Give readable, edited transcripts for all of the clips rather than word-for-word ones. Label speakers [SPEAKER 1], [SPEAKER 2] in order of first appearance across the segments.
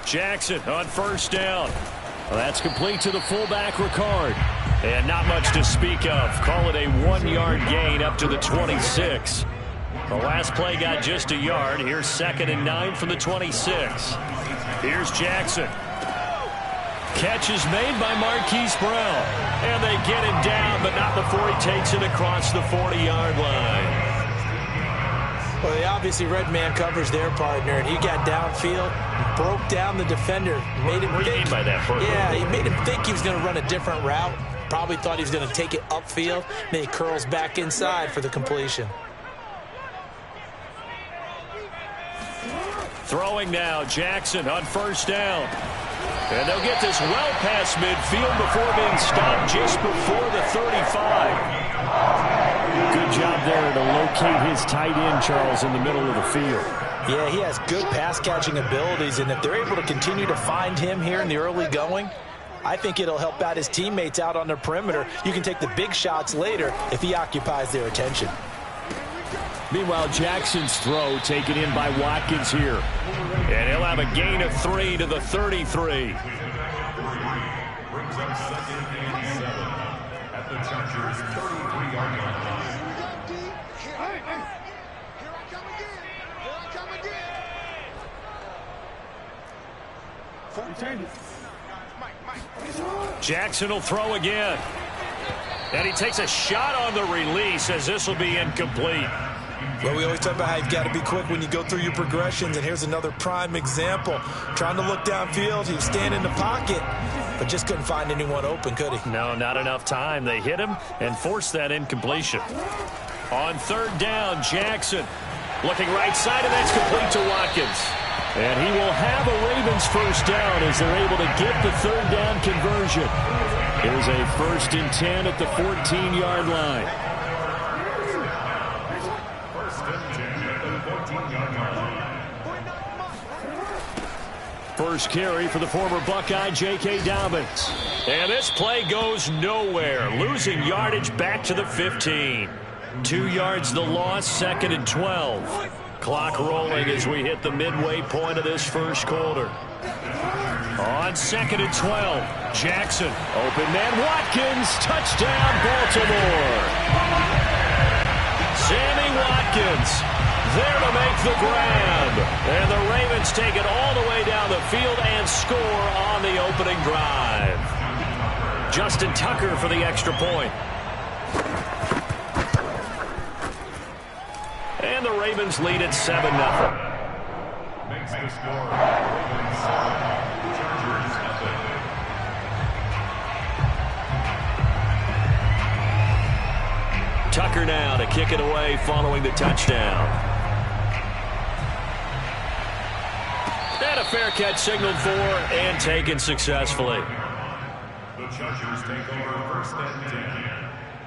[SPEAKER 1] Jackson on first down. Well, that's complete to the fullback, Ricard. And not much to speak of. Call it a 1-yard gain up to the 26. The last play got just a yard. Here's 2nd and 9 from the 26. Here's Jackson. Catch is made by Marquise Brown. And they get him down, but not before he takes it across the 40-yard line.
[SPEAKER 2] Well, they obviously red man covers their partner, and he got downfield, broke down the defender, made him
[SPEAKER 1] think. What do you mean by that, Bert?
[SPEAKER 2] Yeah, he made him think he was going to run a different route. Probably thought he was going to take it upfield. Then he curls back inside for the completion.
[SPEAKER 1] Throwing now, Jackson on first down. And they'll get this well past midfield before being stopped just before the 35. Good job there to locate his tight end, Charles, in the middle of the field.
[SPEAKER 2] Yeah, he has good pass-catching abilities, and if they're able to continue to find him here in the early going, I think it'll help out his teammates out on the perimeter. You can take the big shots later if he occupies their attention.
[SPEAKER 1] Meanwhile, Jackson's throw taken in by Watkins here. And he'll have a gain of 3 to the 33. Jackson will throw again. And he takes a shot on the release as this will be incomplete.
[SPEAKER 2] Well, we always talk about how you've got to be quick when you go through your progressions, and here's another prime example. Trying to look downfield, he was standing in the pocket, but just couldn't find anyone open, could he?
[SPEAKER 1] No, not enough time. They hit him and forced that incompletion. On third down, Jackson looking right side, and that's complete to Watkins. And he will have a Ravens first down as they're able to get the third down conversion. Here's a 1st and 10 at the 14-yard line. First carry for the former Buckeye, J.K. Dobbins. And this play goes nowhere. Losing yardage back to the 15. 2 yards the loss, 2nd and 12. Clock rolling as we hit the midway point of this first quarter. On 2nd and 12, Jackson. Open man, Watkins. Touchdown, Baltimore. Sammy Watkins there to make the grab. And the Ravens take it all the way down the field and score on the opening drive. Justin Tucker for the extra point. And the Ravens lead at 7-0. Makes the score. Ravens 7, Chargers nothing. Tucker now to kick it away following the touchdown. And a fair catch signaled for and taken successfully. The Chargers take over 1st and 10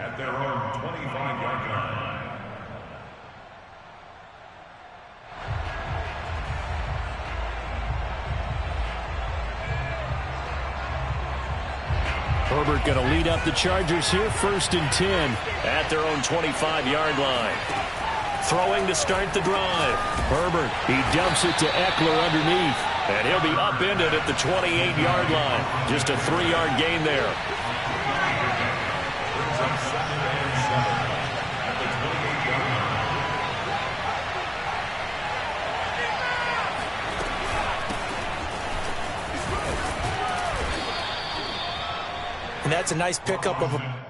[SPEAKER 1] at their own 25-yard line. Herbert going to lead up the Chargers here, 1st and 10 at their own 25-yard line. Throwing to start the drive. Herbert, he dumps it to Eckler underneath, and he'll be upended at the 28-yard line. Just a 3-yard gain there.
[SPEAKER 2] And that's a nice pickup of a...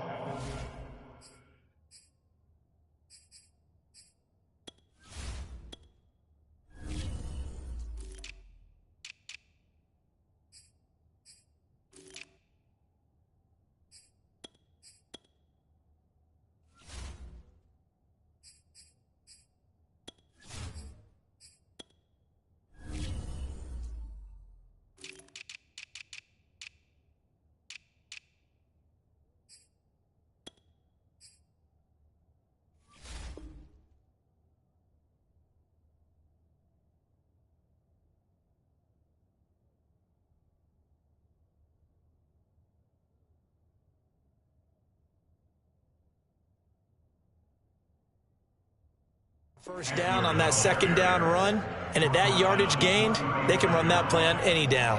[SPEAKER 2] First down on that second down run, and at that yardage gained, they can run that play on any down.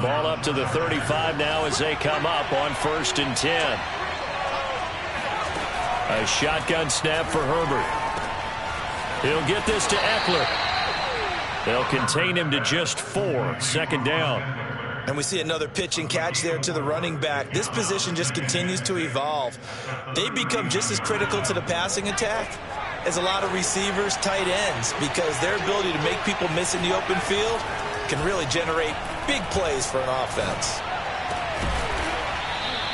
[SPEAKER 1] Ball up to the 35 now as they come up on 1st and 10. A shotgun snap for Herbert. He'll get this to Eckler. They'll contain him to just 4. Second down.
[SPEAKER 2] And we see another pitch and catch there to the running back. This position just continues to evolve. They become just as critical to the passing attack as a lot of receivers, tight ends, because their ability to make people miss in the open field can really generate big plays for an offense.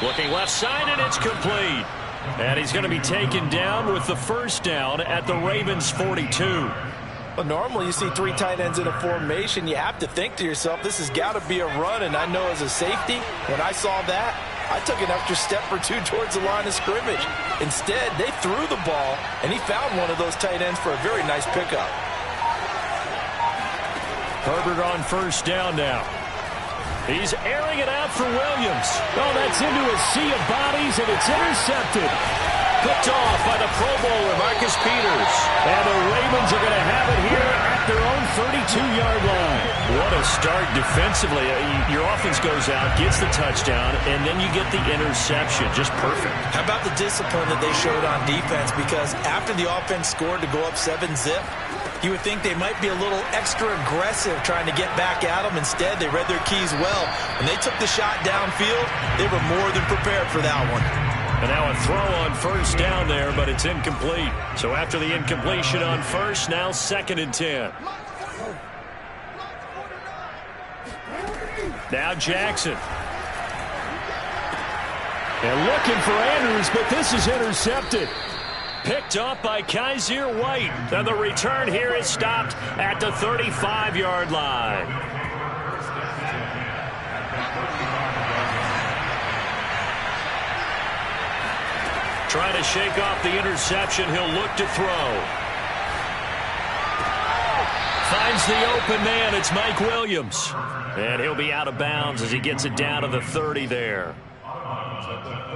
[SPEAKER 1] Looking left side, and it's complete. And he's going to be taken down with the first down at the Ravens' 42.
[SPEAKER 2] But normally you see 3 tight ends in a formation. You have to think to yourself, this has got to be a run. And I know as a safety, when I saw that, I took an extra step or 2 towards the line of scrimmage. Instead, they threw the ball, and he found one of those tight ends for a very nice pickup.
[SPEAKER 1] Herbert on first down now. He's airing it out for Williams. Oh, that's into a sea of bodies, and it's intercepted. Picked off by the Pro Bowler, Marcus Peters. And the Ravens are going to have it here at their own 32-yard line. What a start defensively. Your offense goes out, gets the touchdown, and then you get the interception. Just perfect. How about the discipline that they showed on defense? Because after the offense scored to go up 7-zip, you would think they might be a little extra aggressive trying to get back at them. Instead, they read their keys well. When they took the shot downfield, they were more than prepared for that one. And now a throw on first down there, but it's incomplete. So after the incompletion on first, now 2nd and 10. Now Jackson. And looking for Andrews, but this is intercepted. Picked up by Kaiser White. And the return here is stopped at the 35-yard line. Trying to shake off the interception. He'll look to throw. Finds the open man. It's Mike Williams. And he'll be out of bounds as he gets it down to the 30 there.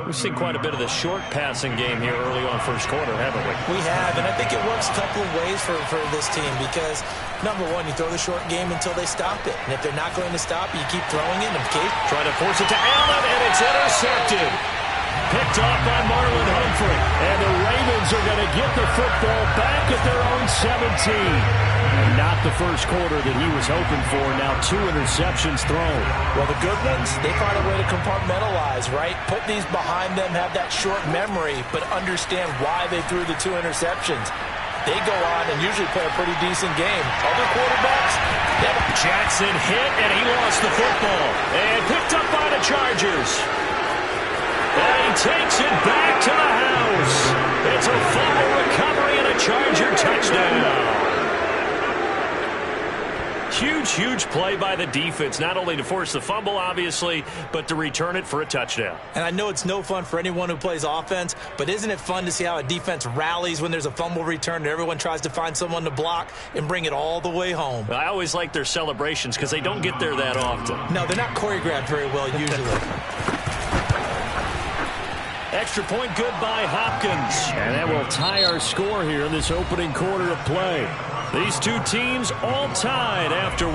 [SPEAKER 1] We've seen quite a bit of the short passing game here early on first quarter, haven't we?
[SPEAKER 2] We have, and I think it works a couple of ways for this team because, number one, you throw the short game until they stop it. And if they're not going to stop it, you keep throwing it.
[SPEAKER 1] Try to force it to Allen, and it's intercepted. Picked off by Marlon Humphrey. And the Ravens are going to get the football back at their own 17. And not the first quarter that he was hoping for. Now 2 interceptions thrown.
[SPEAKER 2] Well, the good ones, they find a way to compartmentalize, right? Put these behind them, have that short memory, but understand why they threw the 2 interceptions. They go on and usually play a pretty decent game. Other quarterbacks,
[SPEAKER 1] Jackson hit, and he lost the football. And picked up by the Chargers. And he takes it back to the house. It's a fumble recovery and a Charger touchdown. Huge play by the defense, not only to force the fumble, obviously, but to return it for a touchdown.
[SPEAKER 2] And I know it's no fun for anyone who plays offense, but isn't it fun to see how a defense rallies when there's a fumble return and everyone tries to find someone to block and bring it all the way home?
[SPEAKER 1] I always like their celebrations because they don't get there that often.
[SPEAKER 2] No, they're not choreographed very well usually.
[SPEAKER 1] Extra point good by Hopkins. And that will tie our score here in this opening quarter of play. These two teams all tied after 1.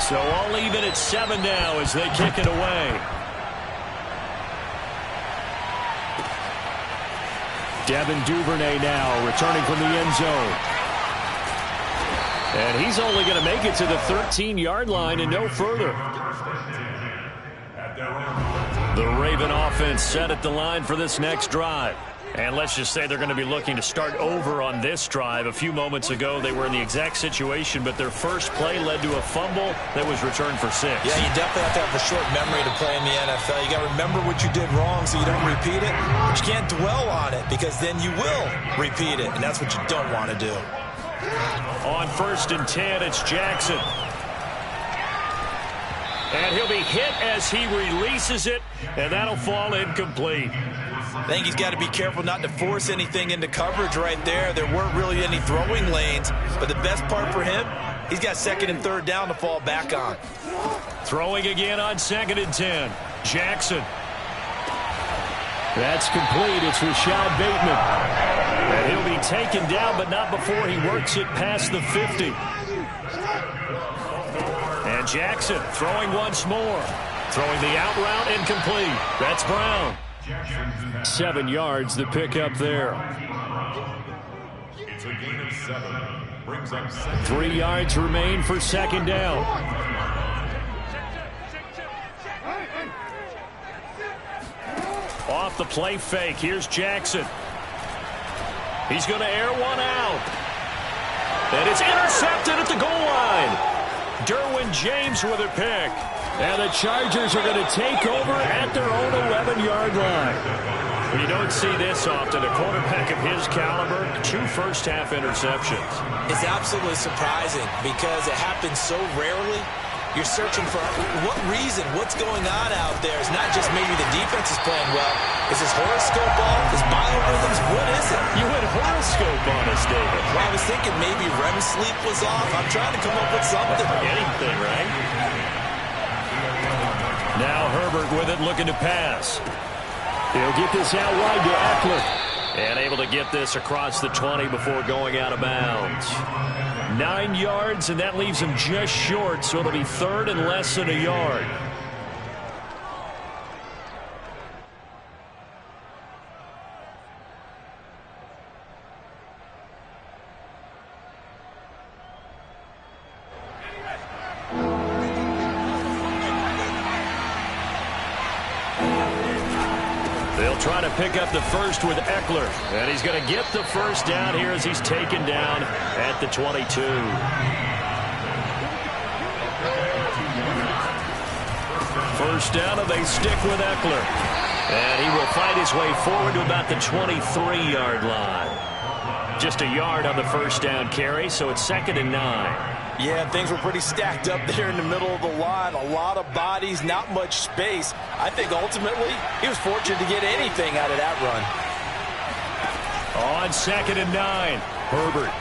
[SPEAKER 1] So all even at 7 now as they kick it away. Devin Duvernay now returning from the end zone. And he's only going to make it to the 13-yard line and no further. The Raven offense set at the line for this next drive. And let's just say they're going to be looking to start over on this drive. A few moments ago, they were in the exact situation, but their first play led to a fumble that was returned for 6.
[SPEAKER 2] Yeah, you definitely have to have a short memory to play in the NFL. You got to remember what you did wrong so you don't repeat it. But you can't dwell on it because then you will repeat it, and that's what you don't want to do.
[SPEAKER 1] On 1st and 10, it's Jackson. And he'll be hit as he releases it, and that'll fall incomplete.
[SPEAKER 2] I think he's got to be careful not to force anything into coverage right there. There weren't really any throwing lanes, but the best part for him, He's got second and third down to fall back on.
[SPEAKER 1] Throwing again on 2nd and 10. Jackson. That's complete. It's Rashad Bateman. And he'll be taken down, but not before he works it past the 50. And Jackson throwing once more. Throwing the out route incomplete. That's Brown. 7 yards, the pickup there.
[SPEAKER 3] It's a gain of 7. Brings up
[SPEAKER 1] 3 yards remain for 2nd down. Off the play fake. Here's Jackson. He's going to air one out. And it's intercepted at the goal line. Derwin James with a pick. And the Chargers are going to take over at their own 11-yard line. You don't see this often. A quarterback of his caliber, 2 first-half interceptions.
[SPEAKER 2] It's absolutely surprising because it happens so rarely. You're searching for what reason, what's going on out there. It's not just maybe the defense is playing well. Is his horoscope off? His biorhythms? What is it?
[SPEAKER 1] You went horoscope on us, David.
[SPEAKER 2] Well, I was thinking maybe REM sleep was off. I'm trying to come up with something.
[SPEAKER 1] Anything, right? Now Herbert with it, looking to pass. He'll get this out wide to Eckler. And able to get this across the 20 before going out of bounds. 9 yards, and that leaves him just short, so it'll be 3rd and less than a yard. They'll try to pick up the first with Eckler. And he's going to get the first down here as he's taken down at the 22. First down, and they stick with Eckler. And he will fight his way forward to about the 23-yard line. Just a yard on the first down carry, so it's 2nd and 9.
[SPEAKER 2] Yeah, things were pretty stacked up there in the middle of the line. A lot of bodies, not much space. I think ultimately he was fortunate to get anything out of that run.
[SPEAKER 1] On 2nd and 9, Herbert.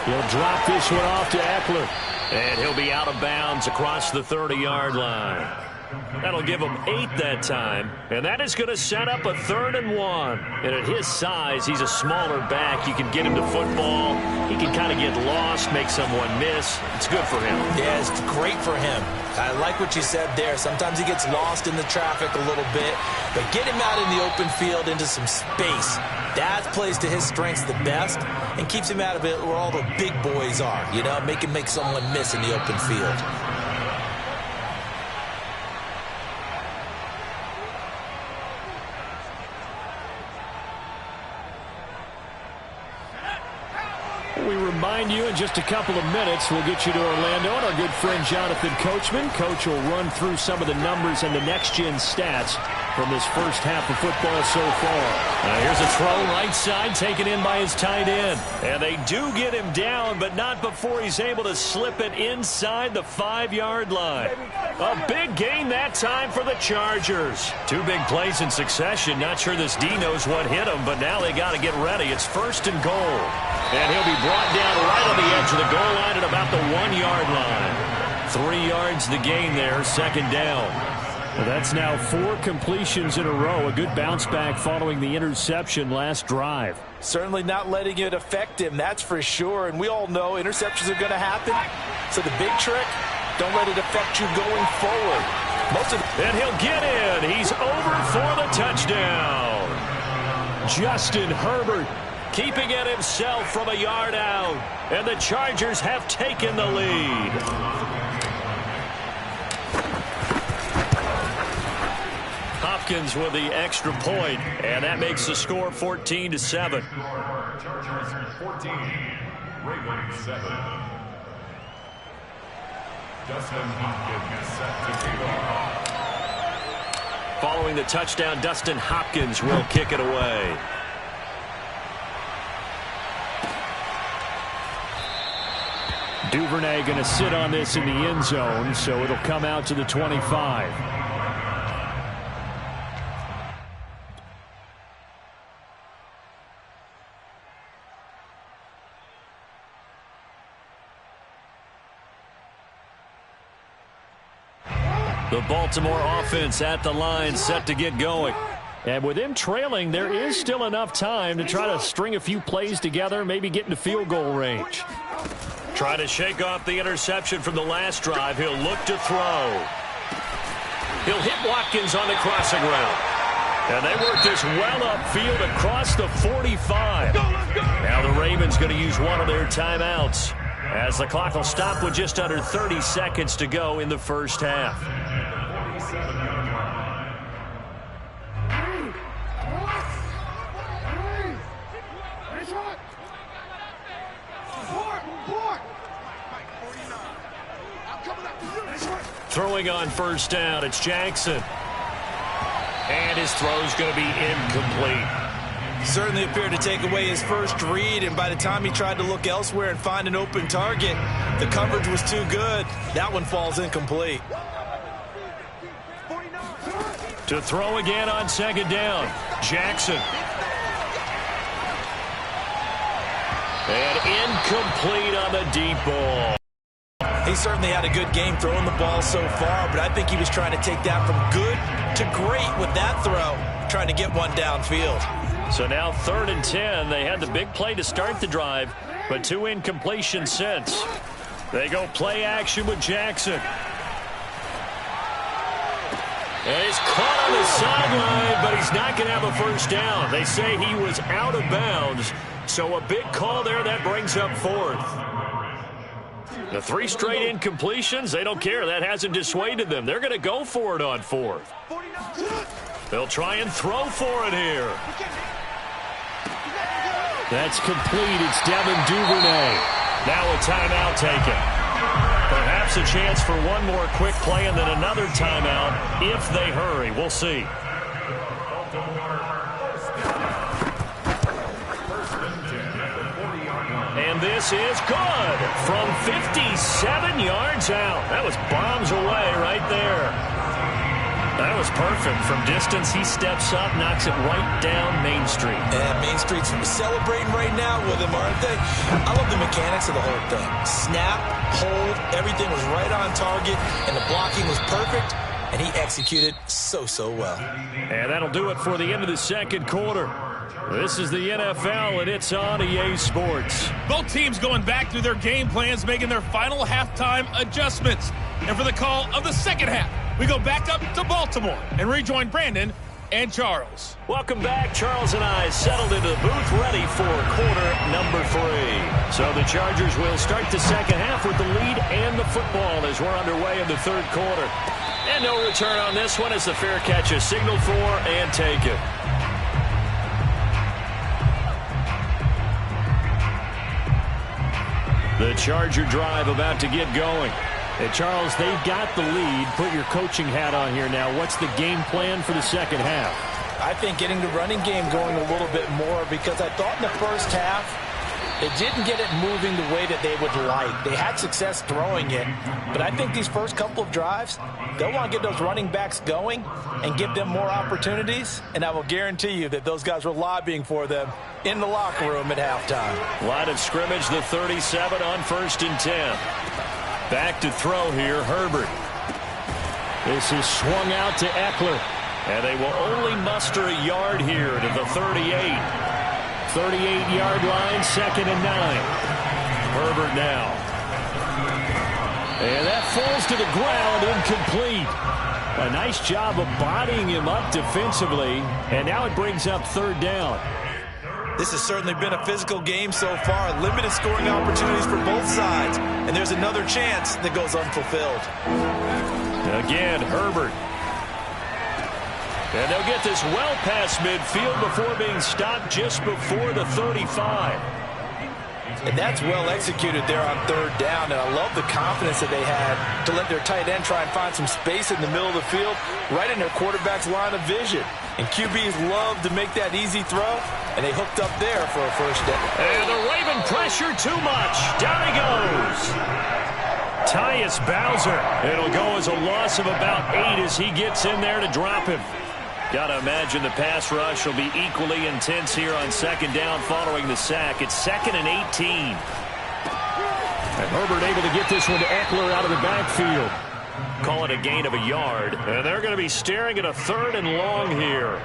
[SPEAKER 1] He'll drop this one off to Eckler. And he'll be out of bounds across the 30-yard line. That'll give him 8 that time. And that is going to set up a 3rd and 1. And at his size, he's a smaller back. You can get him to football. He can kind of get lost, make someone miss. It's good for him.
[SPEAKER 2] Yeah, it's great for him. I like what you said there. Sometimes he gets lost in the traffic a little bit. But get him out in the open field into some space. That plays to his strengths the best and keeps him out of it where all the big boys are. You know, make someone miss in the open field.
[SPEAKER 1] We remind you in just a couple of minutes we'll get you to Orlando and our good friend Jonathan Coachman. Coach will run through some of the numbers and the next-gen stats from this first half of football so far. Here's a throw right side taken in by his tight end. And they do get him down, but not before he's able to slip it inside the 5-yard line. A big gain that time for the Chargers. 2 big plays in succession. Not sure this D knows what hit him, but now they got to get ready. It's 1st and goal. And he'll be brought down right on the edge of the goal line at about the 1-yard line. 3 yards the gain there, 2nd down. Well, that's now 4 completions in a row. A good bounce back following the interception last drive.
[SPEAKER 2] Certainly not letting it affect him, that's for sure. And we all know interceptions are going to happen. So the big trick, don't let it affect you going forward.
[SPEAKER 1] And he'll get in. He's over for the touchdown. Justin Herbert keeping it himself from a yard out. And the Chargers have taken the lead. Hopkins with the extra point, and that makes the score 14-7.
[SPEAKER 3] Chargers 14, Ravens 7. Dustin Hopkins set to kick off.
[SPEAKER 1] Following the touchdown, Dustin Hopkins will kick it away. Duvernay going to sit on this in the end zone, so it'll come out to the 25. The Baltimore offense at the line, set to get going. And with them trailing, there is still enough time to try to string a few plays together, maybe get into field goal range. Try to shake off the interception from the last drive. He'll look to throw. He'll hit Watkins on the crossing route. And they work this well upfield across the 45. Now the Ravens going to use one of their timeouts, as the clock will stop with just under 30 seconds to go in the first half. Throwing on first down, it's Jackson. And his throw's going to be incomplete.
[SPEAKER 2] Certainly appeared to take away his first read, and by the time he tried to look elsewhere and find an open target, the coverage was too good. That one falls incomplete.
[SPEAKER 1] To throw again on second down, Jackson. And incomplete on the deep ball.
[SPEAKER 2] He certainly had a good game throwing the ball so far, but I think he was trying to take that from good to great with that throw, trying to get one downfield.
[SPEAKER 1] So now 3rd and 10. They had the big play to start the drive, but 2 incompletions since. They go play action with Jackson. And he's caught on the sideline, but he's not going to have a first down. They say he was out of bounds, so a big call there that brings up 4th. The 3 straight incompletions, they don't care. That hasn't dissuaded them. They're going to go for it on 4th. They'll try and throw for it here. That's complete. It's Devin Duvernay. Now a timeout taken. Perhaps a chance for one more quick play and then another timeout if they hurry. We'll see. And this is good from 57 yards out. That was bombs away right there. That was perfect. From distance, he steps up, knocks it right down Main Street.
[SPEAKER 2] And Main Street's celebrating right now with him, aren't they? I love the mechanics of the whole thing. Snap, hold, everything was right on target, and the blocking was perfect, and he executed so well.
[SPEAKER 1] And that'll do it for the end of the second quarter. This is the NFL, and it's on EA Sports.
[SPEAKER 4] Both teams going back through their game plans, making their final halftime adjustments. And for the call of the second half, we go back up to Baltimore and rejoin Brandon and Charles.
[SPEAKER 1] Welcome back. Charles and I settled into the booth, ready for quarter number 3. So the Chargers will start the second half with the lead and the football as we're underway in the third quarter. And no return on this one as the fair catch is signaled for and taken. The Charger drive about to get going. Hey, Charles, they've got the lead. Put your coaching hat on here now. What's the game plan for the second half?
[SPEAKER 2] I think getting the running game going a little bit more, because I thought in the first half they didn't get it moving the way that they would like. They had success throwing it, but I think these first couple of drives, they'll want to get those running backs going and give them more opportunities, and I will guarantee you that those guys were lobbying for them in the locker room at halftime.
[SPEAKER 1] Line of scrimmage, the 37 on 1st and 10. Back to throw here, Herbert. This is swung out to Eckler, and they will only muster a yard here to the 38. 38-yard line, 2nd and 9. Herbert now. And that falls to the ground, incomplete. A nice job of bodying him up defensively, and now it brings up 3rd down.
[SPEAKER 2] This has certainly been a physical game so far. Limited scoring opportunities for both sides, and there's another chance that goes unfulfilled.
[SPEAKER 1] Again, Herbert. And they'll get this well past midfield before being stopped just before the 35.
[SPEAKER 2] And that's well executed there on 3rd down, and I love the confidence that they had to let their tight end try and find some space in the middle of the field, right in their quarterback's line of vision. And QBs love to make that easy throw, and they hooked up there for a first down.
[SPEAKER 1] And the Raven pressure too much. Down he goes. Tyus Bowser. It'll go as a loss of about 8 as he gets in there to drop him. Got to imagine the pass rush will be equally intense here on 2nd down following the sack. It's 2nd and 18. And Herbert able to get this one to Eckler out of the backfield. Call it a gain of a yard. And they're going to be staring at a 3rd and long here.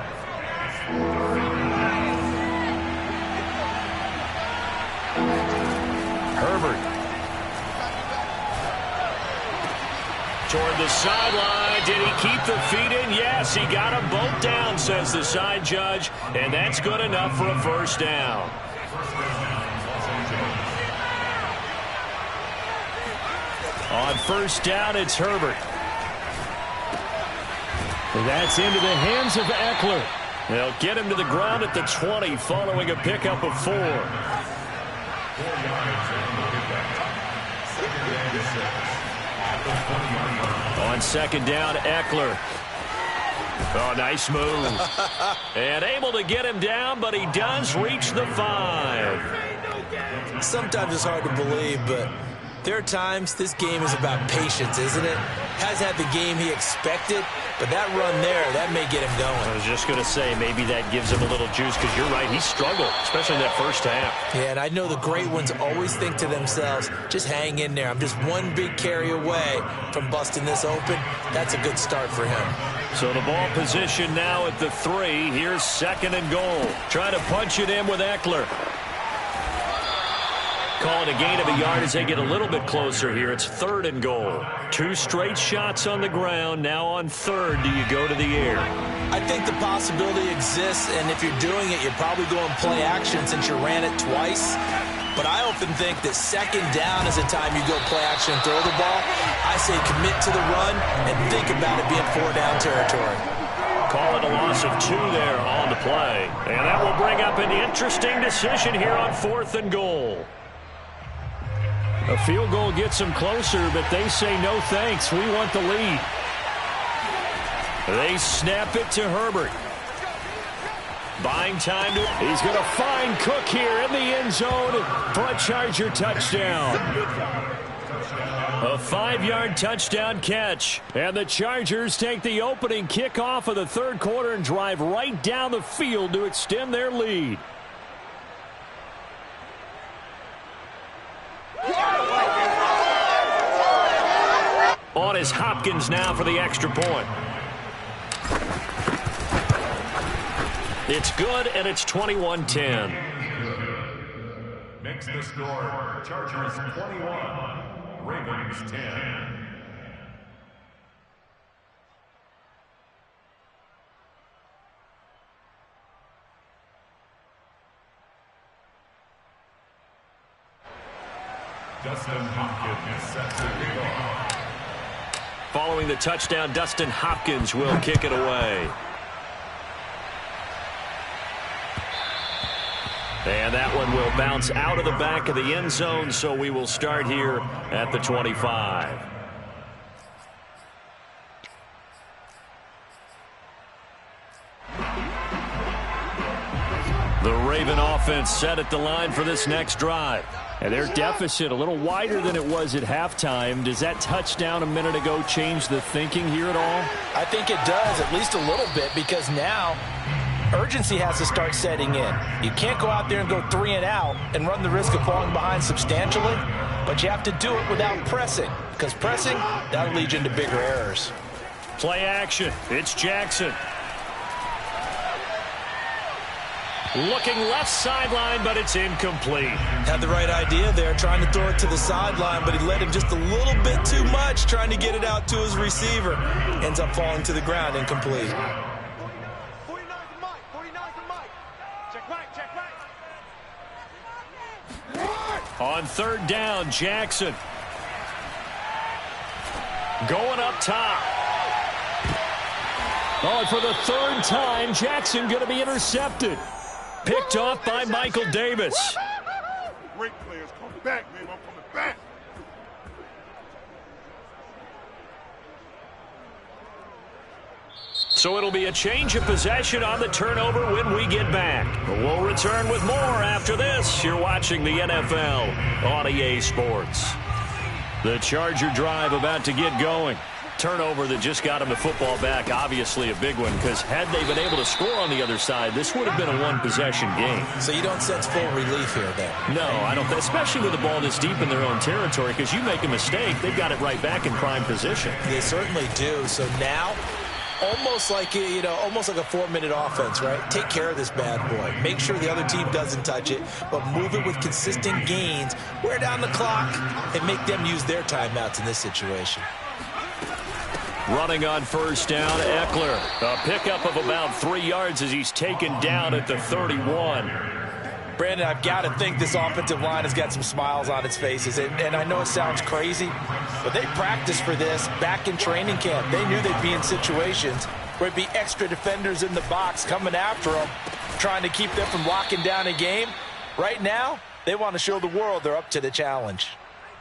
[SPEAKER 1] Herbert. Toward the sideline. Did he keep the feet in? Yes, he got them both down, says the side judge. And that's good enough for a 1st down. On 1st down, it's Herbert. That's into the hands of Eckler. They'll get him to the ground at the 20 following a pickup of 4. On 2nd down, Eckler. Oh, nice move. And able to get him down, but he does reach the 5.
[SPEAKER 2] Sometimes it's hard to believe, but there are times this game is about patience, isn't it? Hasn't had the game he expected, but that run there, that may get him going.
[SPEAKER 1] I was just going to say, maybe that gives him a little juice, because you're right, he struggled, especially in that 1st half.
[SPEAKER 2] Yeah, and I know the great ones always think to themselves, just hang in there. I'm just one big carry away from busting this open. That's a good start for him.
[SPEAKER 1] So the ball position now at the 3. Here's 2nd and goal. Trying to punch it in with Eckler. Calling a gain of a yard as they get a little bit closer here. It's 3rd and goal. 2 straight shots on the ground. Now on 3rd, do you go to the air?
[SPEAKER 2] I think the possibility exists, and if you're doing it, you're probably going play action since you ran it twice. But I often think that 2nd down is the time you go play action and throw the ball. I say commit to the run and think about it being 4-down territory.
[SPEAKER 1] Call it a loss of 2 there on the play. And that will bring up an interesting decision here on 4th and goal. A field goal gets them closer, but they say no thanks. We want the lead. They snap it to Herbert. Buying time. He's going to find Cook here in the end zone for a Charger touchdown. A 5-yard touchdown catch. And the Chargers take the opening kickoff of the 3rd quarter and drive right down the field to extend their lead. On is Hopkins now for the extra point. It's good, and it's 21-10.
[SPEAKER 3] Makes the score Chargers 21, Ravens 10. Dustin Hopkins set to kick off.
[SPEAKER 1] Following the touchdown, Dustin Hopkins will kick it away. And that one will bounce out of the back of the end zone, so we will start here at the 25. The Raven offense set at the line for this next drive. And their deficit a little wider than it was at halftime. Does that touchdown a minute ago change the thinking here at all?
[SPEAKER 2] I think it does, at least a little bit, because now urgency has to start setting in. You can't go out there and go 3 and out and run the risk of falling behind substantially, but you have to do it without pressing, because pressing, that'll lead you into bigger errors.
[SPEAKER 1] Play action. It's Jackson. Looking left sideline, but it's incomplete.
[SPEAKER 2] Had the right idea there, trying to throw it to the sideline, but he let him just a little bit too much, trying to get it out to his receiver. Ends up falling to the ground, incomplete.
[SPEAKER 1] On 3rd down, Jackson. Going up top. Oh, and for the 3rd time, Jackson going to be intercepted. Picked off by Michael Davis.
[SPEAKER 5] Great players coming back, man. I'm coming back.
[SPEAKER 1] So it'll be a change of possession on the turnover when we get back. We'll return with more after this. You're watching the NFL on EA Sports. The Charger drive about to get going. turnover that just got him the football back, obviously a big one, because had they been able to score on the other side, this would have been a one-possession game.
[SPEAKER 2] So you don't sense full relief here, then?
[SPEAKER 1] No, I don't, especially with the ball this deep in their own territory, because you make a mistake, they've got it right back in prime position.
[SPEAKER 2] They certainly do. So now, almost like almost like a 4-minute offense, right? Take care of this bad boy. Make sure the other team doesn't touch it, but move it with consistent gains, wear down the clock, and make them use their timeouts in this situation.
[SPEAKER 1] Running on first down, Eckler. A pickup of about 3 yards as he's taken down at the 31.
[SPEAKER 2] Brandon, I've got to think this offensive line has got some smiles on its faces. And I know it sounds crazy, but they practiced for this back in training camp. They knew they'd be in situations where it'd be extra defenders in the box coming after them, trying to keep them from locking down a game. Right now, they want to show the world they're up to the challenge.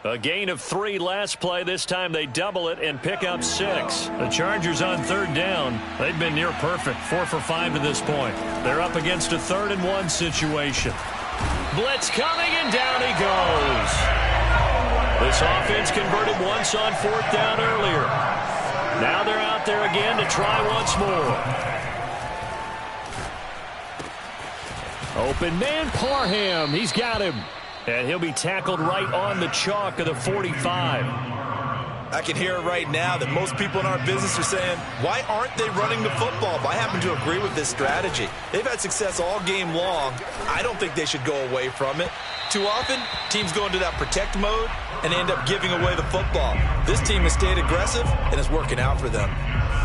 [SPEAKER 1] A gain of 3 last play. This time they double it and pick up 6. The Chargers on third down. They've been near perfect, 4 for 5 to this point. They're up against a 3rd and 1 situation. Blitz coming, and down he goes. This offense converted once on 4th down earlier. Now they're out there again to try once more. Open man, Parham. He's got him. And he'll be tackled right on the chalk of the 45.
[SPEAKER 2] I can hear it right now that most people in our business are saying, why aren't they running the football? But I happen to agree with this strategy. They've had success all game long. I don't think they should go away from it. Too often, teams go into that protect mode and end up giving away the football. This team has stayed aggressive, and it's working out for them.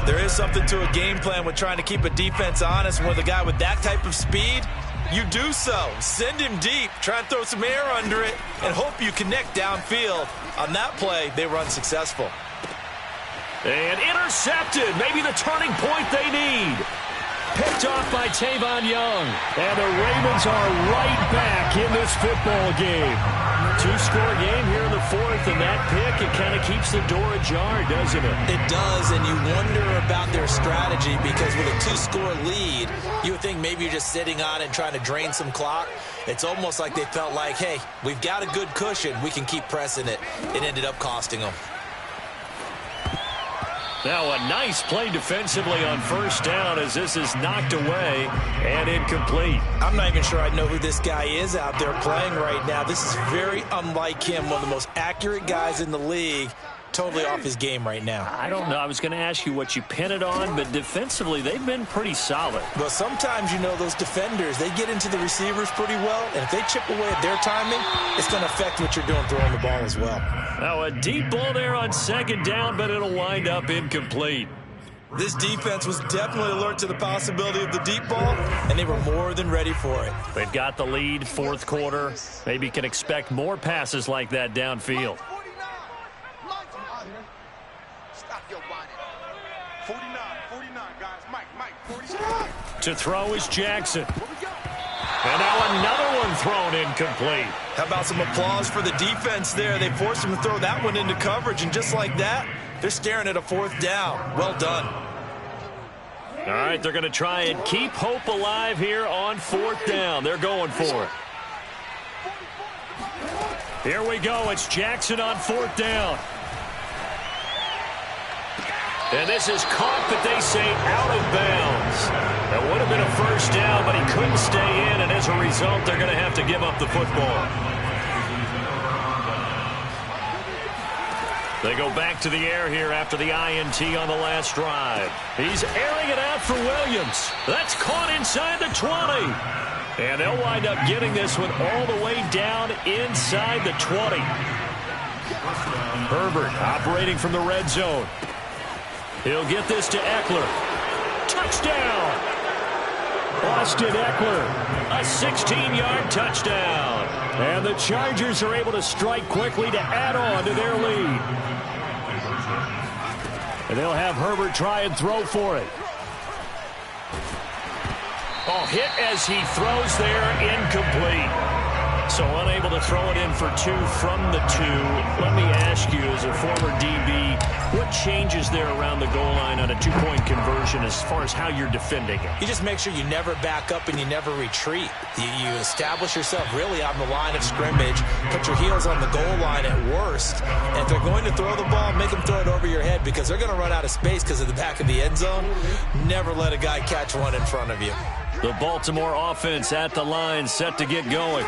[SPEAKER 2] There is something to a game plan with trying to keep a defense honest, and with a guy with that type of speed, you do so. Send him deep. Try and throw some air under it and hope you connect downfield. On that play, they were unsuccessful.
[SPEAKER 1] And intercepted. Maybe the turning point they need. Picked off by Tavon Young. And the Ravens are right back in this football game. 2-score game here in the 4th, and that pick, it kind of keeps the door ajar, doesn't it?
[SPEAKER 2] It does, and you wonder about their strategy because with a 2-score lead, you would think maybe you're just sitting on it and trying to drain some clock. It's almost like they felt like, hey, we've got a good cushion. We can keep pressing it. It ended up costing them.
[SPEAKER 1] Now a nice play defensively on first down as this is knocked away and incomplete.
[SPEAKER 2] I'm not even sure I know who this guy is out there playing right now. This is very unlike him, one of the most accurate guys in the league. Totally off his game right now.
[SPEAKER 1] I don't know. I was going to ask you what you pin it on, but defensively they've been pretty solid.
[SPEAKER 2] Well, sometimes, those defenders, they get into the receivers pretty well, and if they chip away at their timing, it's going to affect what you're doing throwing the ball as well.
[SPEAKER 1] Now a deep ball there on 2nd down, but it'll wind up incomplete.
[SPEAKER 2] This defense was definitely alert to the possibility of the deep ball, and they were more than ready for it.
[SPEAKER 1] They've got the lead, 4th quarter. Maybe can expect more passes like that downfield.
[SPEAKER 5] 49, guys. Mike, 49.
[SPEAKER 1] To throw is Jackson. And now another one thrown incomplete.
[SPEAKER 2] How about some applause for the defense there? They forced him to throw that one into coverage, and just like that, they're staring at a 4th down. Well done.
[SPEAKER 1] All right, they're going to try and keep hope alive here on 4th down. They're going for it. Here we go. It's Jackson on 4th down. And this is caught, but they say out of bounds. That would have been a first down, but he couldn't stay in, and as a result, they're going to have to give up the football. They go back to the air here after the INT on the last drive. He's airing it out for Williams. That's caught inside the 20. And they'll wind up getting this one all the way down inside the 20. Herbert operating from the red zone. He'll get this to Eckler. Touchdown! Austin Eckler, a 16-yard touchdown. And the Chargers are able to strike quickly to add on to their lead. And they'll have Herbert try and throw for it. Oh, hit as he throws there, incomplete. So unable to throw it in for 2 from the 2. Let me ask you, as a former DB, what changes there around the goal line on a 2-point conversion as far as how you're defending it?
[SPEAKER 2] You just make sure you never back up and you never retreat. You establish yourself really on the line of scrimmage, put your heels on the goal line at worst, and if they're going to throw the ball, make them throw it over your head because they're going to run out of space because of the back of the end zone. Never let a guy catch one in front of you.
[SPEAKER 1] The Baltimore offense at the line, set to get going.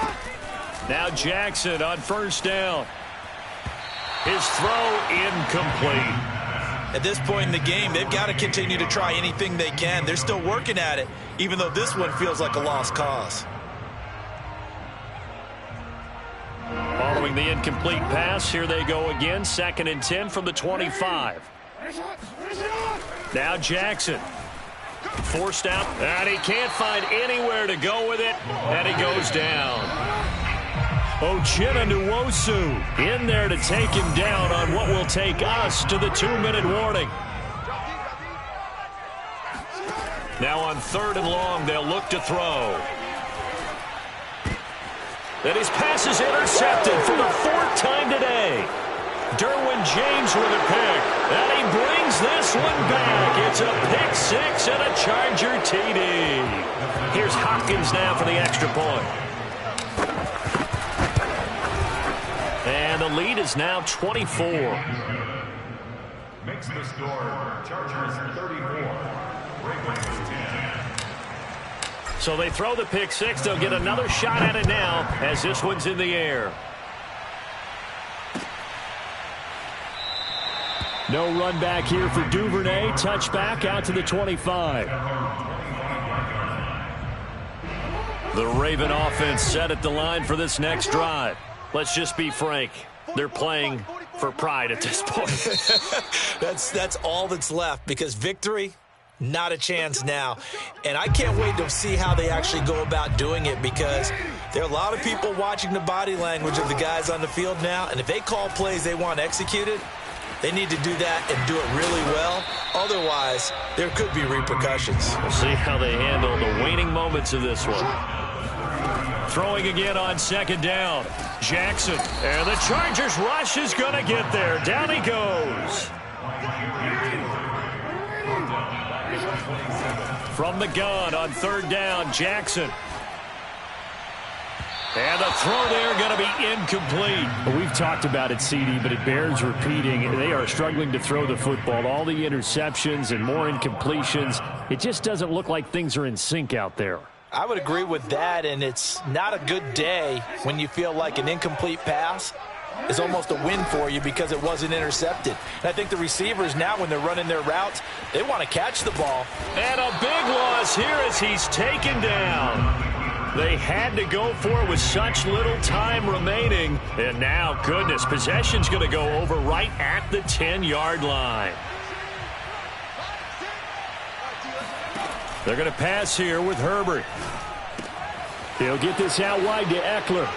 [SPEAKER 1] Now Jackson on first down. His throw incomplete.
[SPEAKER 2] At this point in the game, they've got to continue to try anything they can. They're still working at it, even though this one feels like a lost cause.
[SPEAKER 1] Following the incomplete pass, here they go again. 2nd and 10 from the 25. Now Jackson. Forced out, and he can't find anywhere to go with it, and he goes down. Uchenna Nwosu in there to take him down on what will take us to the 2-minute warning. Now on 3rd and long, they'll look to throw. And his pass is intercepted for the 4th time today. Derwin James with a pick, and he brings this one back. It's a pick 6 and a Charger TD. Here's Hopkins now for the extra point. And the lead is now 24.
[SPEAKER 3] Makes the score Chargers 34, Ravens 10.
[SPEAKER 1] So they throw the pick 6. They'll get another shot at it now as this one's in the air. No run back here for Duvernay. Touchback out to the 25. The Raven offense set at the line for this next drive. Let's just be frank. They're playing for pride at this point.
[SPEAKER 2] That's all that's left because victory, not a chance now. And I can't wait to see how they actually go about doing it because there are a lot of people watching the body language of the guys on the field now. And if they call plays they want executed, they need to do that and do it really well. Otherwise, there could be repercussions.
[SPEAKER 1] We'll see how they handle the waning moments of this one. Throwing again on 2nd down. Jackson. And the Chargers rush is going to get there. Down he goes. From the gun on 3rd down, Jackson. And the throw there going to be incomplete.
[SPEAKER 6] Well, we've talked about it, CD, but it bears repeating. They are struggling to throw the football. All the interceptions and more incompletions. It just doesn't look like things are in sync out there.
[SPEAKER 2] I would agree with that, and it's not a good day when you feel like an incomplete pass is almost a win for you because it wasn't intercepted. And I think the receivers now, when they're running their routes, they want to catch the ball.
[SPEAKER 1] And a big loss here as he's taken down. They had to go for it with such little time remaining. And now, goodness, possession's going to go over right at the 10-yard line. They're going to pass here with Herbert. He'll get this out wide to Eckler.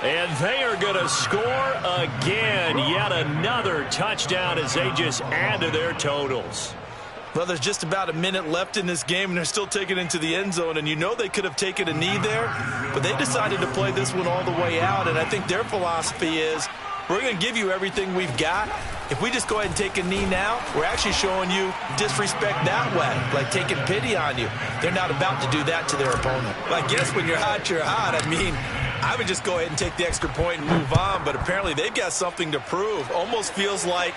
[SPEAKER 1] And they are going to score again. Yet another touchdown as they just add to their totals.
[SPEAKER 2] Well, there's just about a minute left in this game, and they're still taking it into the end zone. And you know they could have taken a knee there, but they decided to play this one all the way out. And I think their philosophy is, we're going to give you everything we've got. If we just go ahead and take a knee now, we're actually showing you disrespect that way, like taking pity on you. They're not about to do that to their opponent. Well, I guess when you're hot, you're hot. I mean, I would just go ahead and take the extra point and move on, but apparently they've got something to prove. Almost feels like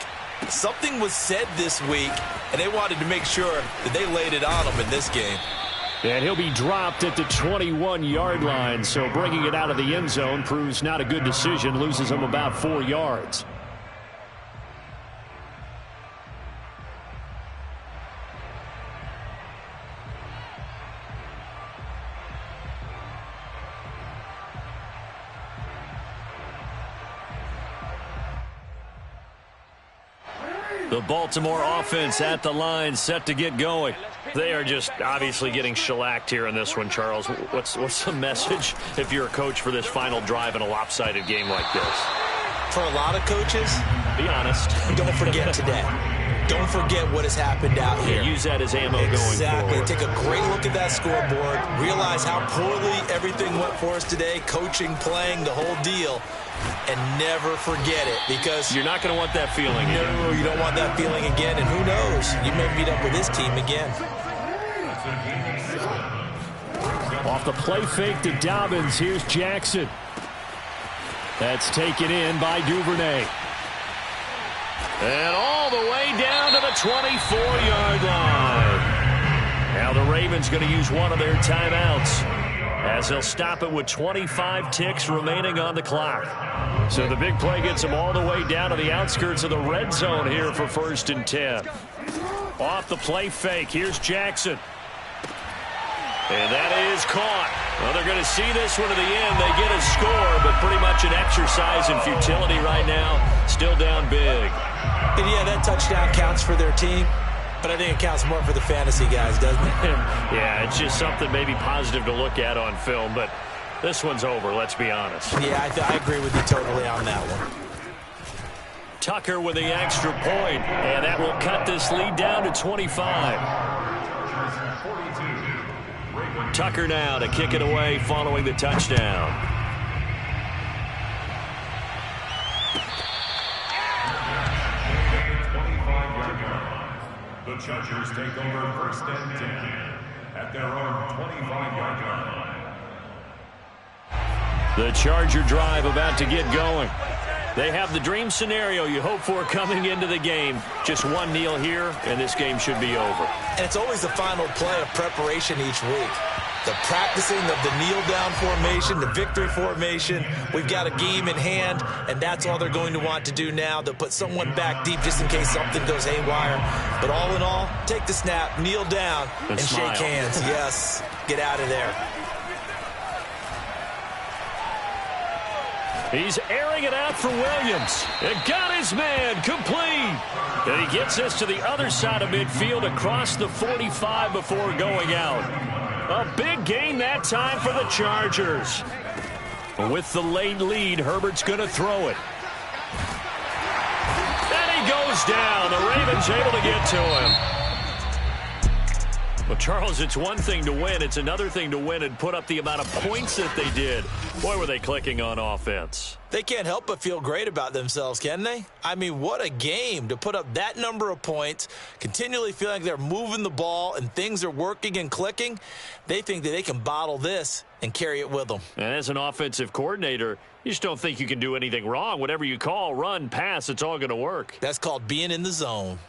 [SPEAKER 2] something was said this week, and they wanted to make sure that they laid it on them in this game.
[SPEAKER 6] And he'll be dropped at the 21-yard line, so bringing it out of the end zone proves not a good decision, loses him about 4 yards.
[SPEAKER 1] The Baltimore offense at the line, set to get going. They are just obviously getting shellacked here in this one, Charles. What's the message if you're a coach for this final drive in a lopsided game like this?
[SPEAKER 2] For a lot of coaches,
[SPEAKER 1] be honest.
[SPEAKER 2] don't forget today. don't forget what has happened out here.
[SPEAKER 1] Yeah, use that as ammo going forward.
[SPEAKER 2] Exactly. Take a great look at that scoreboard. Realize how poorly everything went for us today. Coaching, playing, the whole deal. And never forget it, because
[SPEAKER 1] you're not going to want that feeling again.
[SPEAKER 2] No, you don't want that feeling again. And who knows? You may meet up with this team again.
[SPEAKER 6] Off the play fake to Dobbins. Here's Jackson. That's taken in by Duvernay.
[SPEAKER 1] And all the way down to the 24-yard line. Now the Ravens going to use one of their timeouts, as they'll stop it with 25 ticks remaining on the clock. So the big play gets them all the way down to the outskirts of the red zone here for 1st and 10. Off the play fake, here's Jackson. And that is caught. Well, they're going to see this one to the end. They get a score, but pretty much an exercise in futility right now. Still down big.
[SPEAKER 2] And yeah, that touchdown counts for their team, but I think it counts more for the fantasy guys, doesn't it?
[SPEAKER 1] Yeah, it's just something maybe positive to look at on film, but this one's over, let's be honest.
[SPEAKER 2] Yeah, I agree with you totally on that one.
[SPEAKER 1] Tucker with the extra point, and that will cut this lead down to 25. Tucker now to kick it away following the touchdown.
[SPEAKER 3] The Chargers take over 1st and 10 at their own 25-yard line.
[SPEAKER 1] The Charger drive about to get going. They have the dream scenario you hope for coming into the game. Just one kneel here, and this game should be over.
[SPEAKER 2] And it's always the final play of preparation each week. The practicing of the kneel-down formation, the victory formation. We've got a game in hand, and that's all they're going to want to do now. They'll put someone back deep just in case something goes haywire. But all in all, take the snap, kneel down, and shake hands. Yes, get out of there.
[SPEAKER 1] He's airing it out for Williams. It got his man complete. And he gets us to the other side of midfield across the 45 before going out. A big gain that time for the Chargers. With the late lead, Herbert's going to throw it. And he goes down. The Ravens able to get to him. Well, Charles, it's one thing to win. It's another thing to win and put up the amount of points that they did. Boy, were they clicking on offense.
[SPEAKER 2] They can't help but feel great about themselves, can they? I mean, what a game to put up that number of points, continually feeling like they're moving the ball and things are working and clicking. They think that they can bottle this and carry it with them.
[SPEAKER 1] And as an offensive coordinator, you just don't think you can do anything wrong. Whatever you call, run, pass, it's all going to work.
[SPEAKER 2] That's called being in the zone.